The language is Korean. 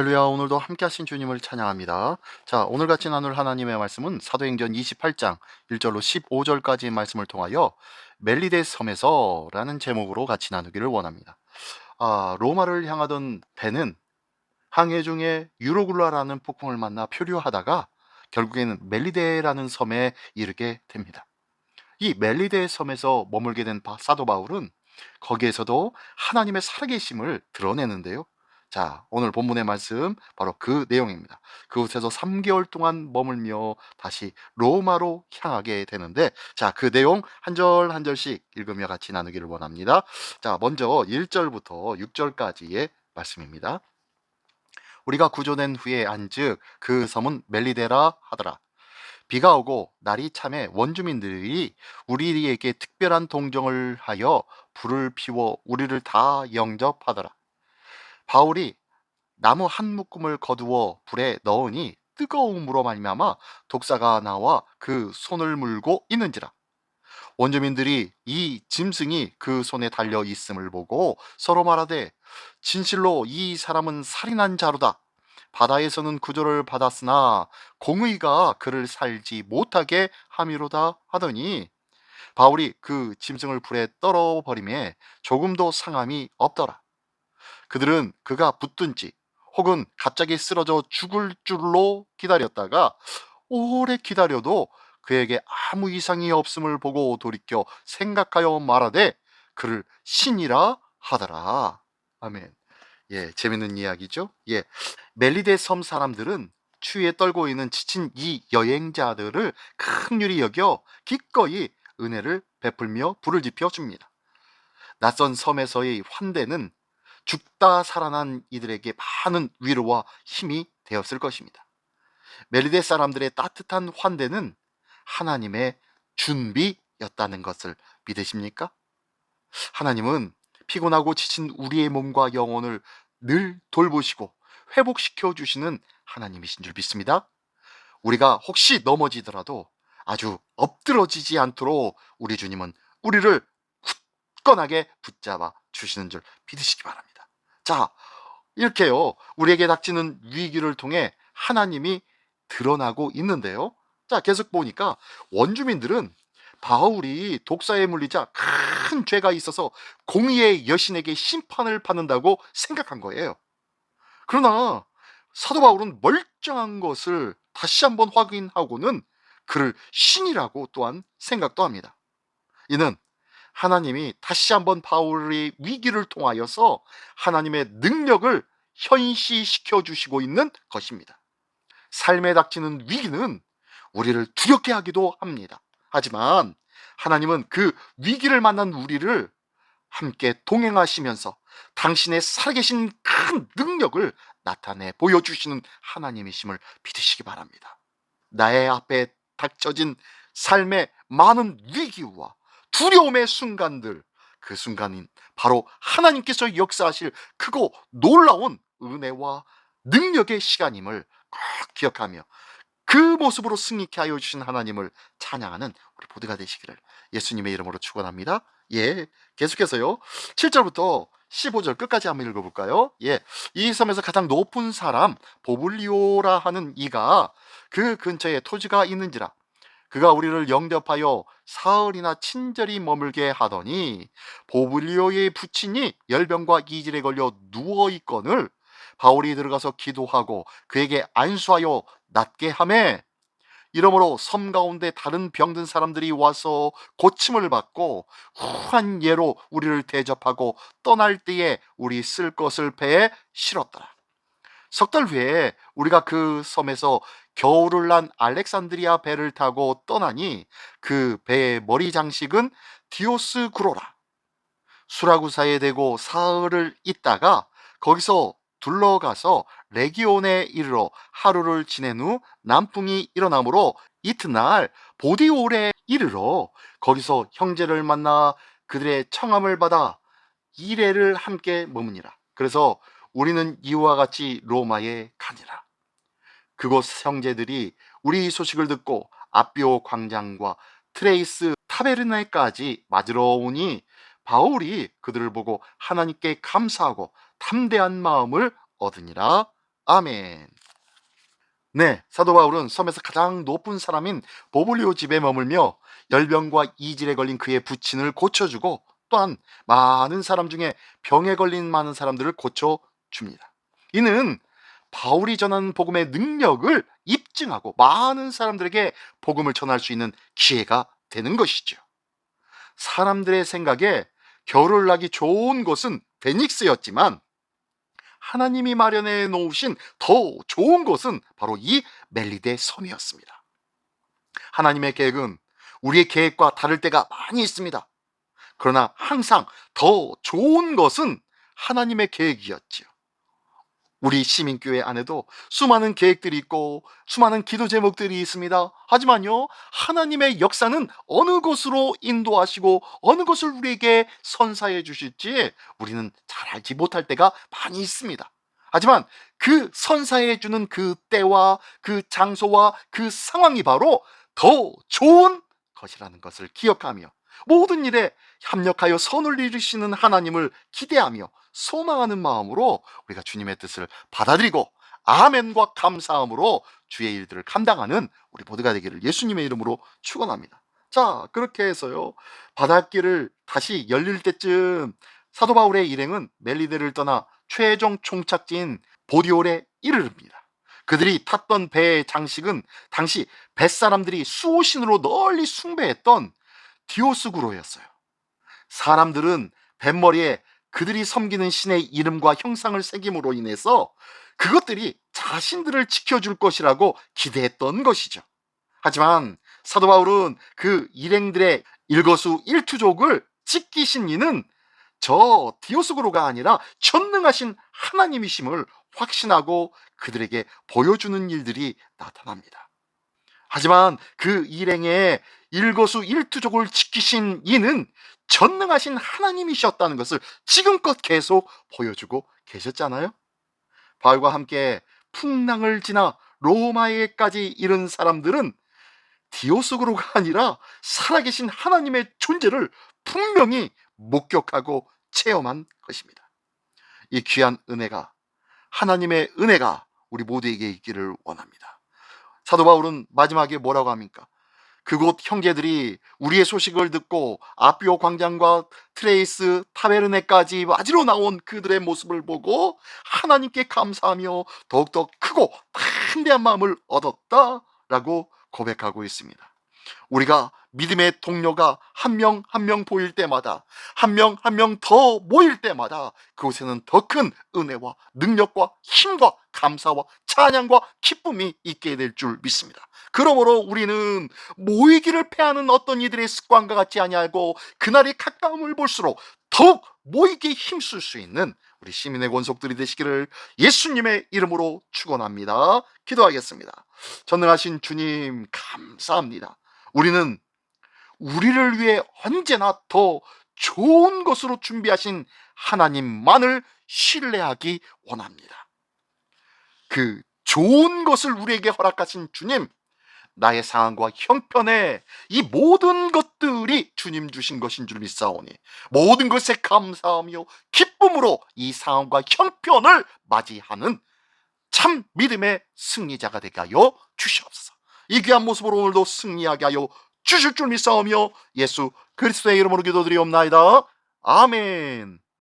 할렐루야. 오늘도 함께 하신 주님을 찬양합니다. 자, 오늘 같이 나눌 하나님의 말씀은 사도행전 28장 1절로 15절까지 말씀을 통하여 멜리데 섬에서 라는 제목으로 같이 나누기를 원합니다. 로마를 향하던 배는 항해 중에 유로굴라라는 폭풍을 만나 표류하다가 결국에는 멜리데라는 섬에 이르게 됩니다. 이 멜리데 섬에서 머물게 된 사도 바울은 거기에서도 하나님의 살아계심을 드러내는데요. 자, 오늘 본문의 말씀 바로 그 내용입니다. 그곳에서 3개월 동안 머물며 다시 로마로 향하게 되는데, 자, 그 내용 한 절 한 절씩 읽으며 같이 나누기를 원합니다. 자, 먼저 1절부터 6절까지의 말씀입니다. 우리가 구조된 후에 안즉 그 섬은 멜리데라 하더라. 비가 오고 날이 참해 원주민들이 우리에게 특별한 동정을 하여 불을 피워 우리를 다 영접하더라. 바울이 나무 한 묶음을 거두어 불에 넣으니 뜨거움으로 말미암아 독사가 나와 그 손을 물고 있는지라. 원주민들이 이 짐승이 그 손에 달려 있음을 보고 서로 말하되 진실로 이 사람은 살인한 자로다. 바다에서는 구조를 받았으나 공의가 그를 살지 못하게 함이로다 하더니 바울이 그 짐승을 불에 떨어버림에 조금도 상함이 없더라. 그들은 그가 붙든지 혹은 갑자기 쓰러져 죽을 줄로 기다렸다가 오래 기다려도 그에게 아무 이상이 없음을 보고 돌이켜 생각하여 말하되 그를 신이라 하더라. 아멘. 예, 재밌는 이야기죠. 예, 멜리데 섬 사람들은 추위에 떨고 있는 지친 이 여행자들을 긍휼히 여겨 기꺼이 은혜를 베풀며 불을 지펴 줍니다. 낯선 섬에서의 환대는 죽다 살아난 이들에게 많은 위로와 힘이 되었을 것입니다. 멜리데 사람들의 따뜻한 환대는 하나님의 준비였다는 것을 믿으십니까? 하나님은 피곤하고 지친 우리의 몸과 영혼을 늘 돌보시고 회복시켜 주시는 하나님이신 줄 믿습니다. 우리가 혹시 넘어지더라도 아주 엎드러지지 않도록 우리 주님은 우리를 굳건하게 붙잡아 주시는 줄 믿으시기 바랍니다. 자, 이렇게요, 우리에게 닥치는 위기를 통해 하나님이 드러나고 있는데요. 자, 계속 보니까 원주민들은 바울이 독사에 물리자 큰 죄가 있어서 공의의 여신에게 심판을 받는다고 생각한 거예요. 그러나 사도 바울은 멀쩡한 것을 다시 한번 확인하고는 그를 신이라고 또한 생각도 합니다. 이는 하나님이 다시 한번 바울의 위기를 통하여서 하나님의 능력을 현시시켜 주시고 있는 것입니다. 삶에 닥치는 위기는 우리를 두렵게 하기도 합니다. 하지만 하나님은 그 위기를 만난 우리를 함께 동행하시면서 당신의 살아계신 큰 능력을 나타내 보여주시는 하나님이심을 믿으시기 바랍니다. 나의 앞에 닥쳐진 삶의 많은 위기와 두려움의 순간들, 그 순간인 바로 하나님께서 역사하실 크고 놀라운 은혜와 능력의 시간임을 꼭 기억하며 그 모습으로 승리케 하여 주신 하나님을 찬양하는 우리 모두가 되시기를 예수님의 이름으로 축원합니다. 예, 계속해서요 7절부터 15절 끝까지 한번 읽어볼까요? 예, 이 섬에서 가장 높은 사람 보블리오라 하는 이가 그 근처에 토지가 있는지라 그가 우리를 영접하여 사흘이나 친절히 머물게 하더니 보블리오의 부친이 열병과 이질에 걸려 누워있거늘 바울이 들어가서 기도하고 그에게 안수하여 낫게 하매 이러므로 섬 가운데 다른 병든 사람들이 와서 고침을 받고 후한 예로 우리를 대접하고 떠날 때에 우리 쓸 것을 배에 실었더라. 석 달 후에 우리가 그 섬에서 겨울을 난 알렉산드리아 배를 타고 떠나니 그 배의 머리 장식은 디오스구로라. 수라구사에 대고 사흘을 있다가 거기서 둘러가서 레기온에 이르러 하루를 지낸 후 남풍이 일어나므로 이튿날 보디올에 이르러 거기서 형제를 만나 그들의 청함을 받아 이레를 함께 머무니라. 그래서 우리는 이와 같이 로마에 가니라. 그곳 형제들이 우리 소식을 듣고 아비오 광장과 트레이스 타베르네까지 맞으러 오니 바울이 그들을 보고 하나님께 감사하고 담대한 마음을 얻으니라. 아멘. 네, 사도 바울은 섬에서 가장 높은 사람인 보블리오 집에 머물며 열병과 이질에 걸린 그의 부친을 고쳐주고, 또한 많은 사람 중에 병에 걸린 많은 사람들을 고쳐줍니다. 이는 바울이 전하는 복음의 능력을 입증하고 많은 사람들에게 복음을 전할 수 있는 기회가 되는 것이죠. 사람들의 생각에 겨울을 나기 좋은 곳은 베닉스였지만, 하나님이 마련해 놓으신 더 좋은 곳은 바로 이 멜리데 섬이었습니다. 하나님의 계획은 우리의 계획과 다를 때가 많이 있습니다. 그러나 항상 더 좋은 것은 하나님의 계획이었지요. 우리 시민교회 안에도 수많은 계획들이 있고 수많은 기도 제목들이 있습니다. 하지만요, 하나님의 역사는 어느 곳으로 인도하시고 어느 것을 우리에게 선사해 주실지 우리는 잘 알지 못할 때가 많이 있습니다. 하지만 그 선사해 주는 그 때와 그 장소와 그 상황이 바로 더 좋은 것이라는 것을 기억하며, 모든 일에 협력하여 선을 이루시는 하나님을 기대하며 소망하는 마음으로 우리가 주님의 뜻을 받아들이고 아멘과 감사함으로 주의 일들을 감당하는 우리 모두가 되기를 예수님의 이름으로 축원합니다. 자, 그렇게 해서요, 바닷길을 다시 열릴 때쯤 사도 바울의 일행은 멜리데를 떠나 최종 종착지인 보디올에 이르릅니다. 그들이 탔던 배의 장식은 당시 뱃사람들이 수호신으로 널리 숭배했던 디오스구로였어요. 사람들은 뱃머리에 그들이 섬기는 신의 이름과 형상을 새김으로 인해서 그것들이 자신들을 지켜줄 것이라고 기대했던 것이죠. 하지만 사도 바울은 그 일행들의 일거수일투족을 지키신 이는 저 디오스구로가 아니라 전능하신 하나님이심을 확신하고 그들에게 보여주는 일들이 나타납니다. 하지만 그 일행의 일거수일투족을 지키신 이는 전능하신 하나님이셨다는 것을 지금껏 계속 보여주고 계셨잖아요. 바울과 함께 풍랑을 지나 로마에까지 이른 사람들은 디오스그로가 아니라 살아계신 하나님의 존재를 분명히 목격하고 체험한 것입니다. 이 귀한 은혜가, 하나님의 은혜가 우리 모두에게 있기를 원합니다. 사도 바울은 마지막에 뭐라고 합니까? 그곳 형제들이 우리의 소식을 듣고 아비오 광장과 트레이스 타베르네까지 맞으러 나온 그들의 모습을 보고 하나님께 감사하며 더욱더 크고 담대한 마음을 얻었다라고 고백하고 있습니다. 우리가 믿음의 동료가 한 명 한 명 보일 때마다, 한 명 한 명 더 모일 때마다 그곳에는 더 큰 은혜와 능력과 힘과 감사와 찬양과 기쁨이 있게 될 줄 믿습니다. 그러므로 우리는 모이기를 패하는 어떤 이들의 습관과 같지 아니하고 그날이 가까움을 볼수록 더욱 모이기에 힘쓸 수 있는 우리 시민의 권속들이 되시기를 예수님의 이름으로 축원합니다. 기도하겠습니다. 전능하신 주님, 감사합니다. 우리는 우리를 위해 언제나 더 좋은 것으로 준비하신 하나님만을 신뢰하기 원합니다. 그 좋은 것을 우리에게 허락하신 주님, 나의 상황과 형편에 이 모든 것들이 주님 주신 것인 줄 믿사오니 모든 것에 감사하며 기쁨으로 이 상황과 형편을 맞이하는 참 믿음의 승리자가 되게 하여 주시옵소서. 이 귀한 모습으로 오늘도 승리하게 하여 주실 줄 믿사오며 예수 그리스도의 이름으로 기도드리옵나이다. 아멘.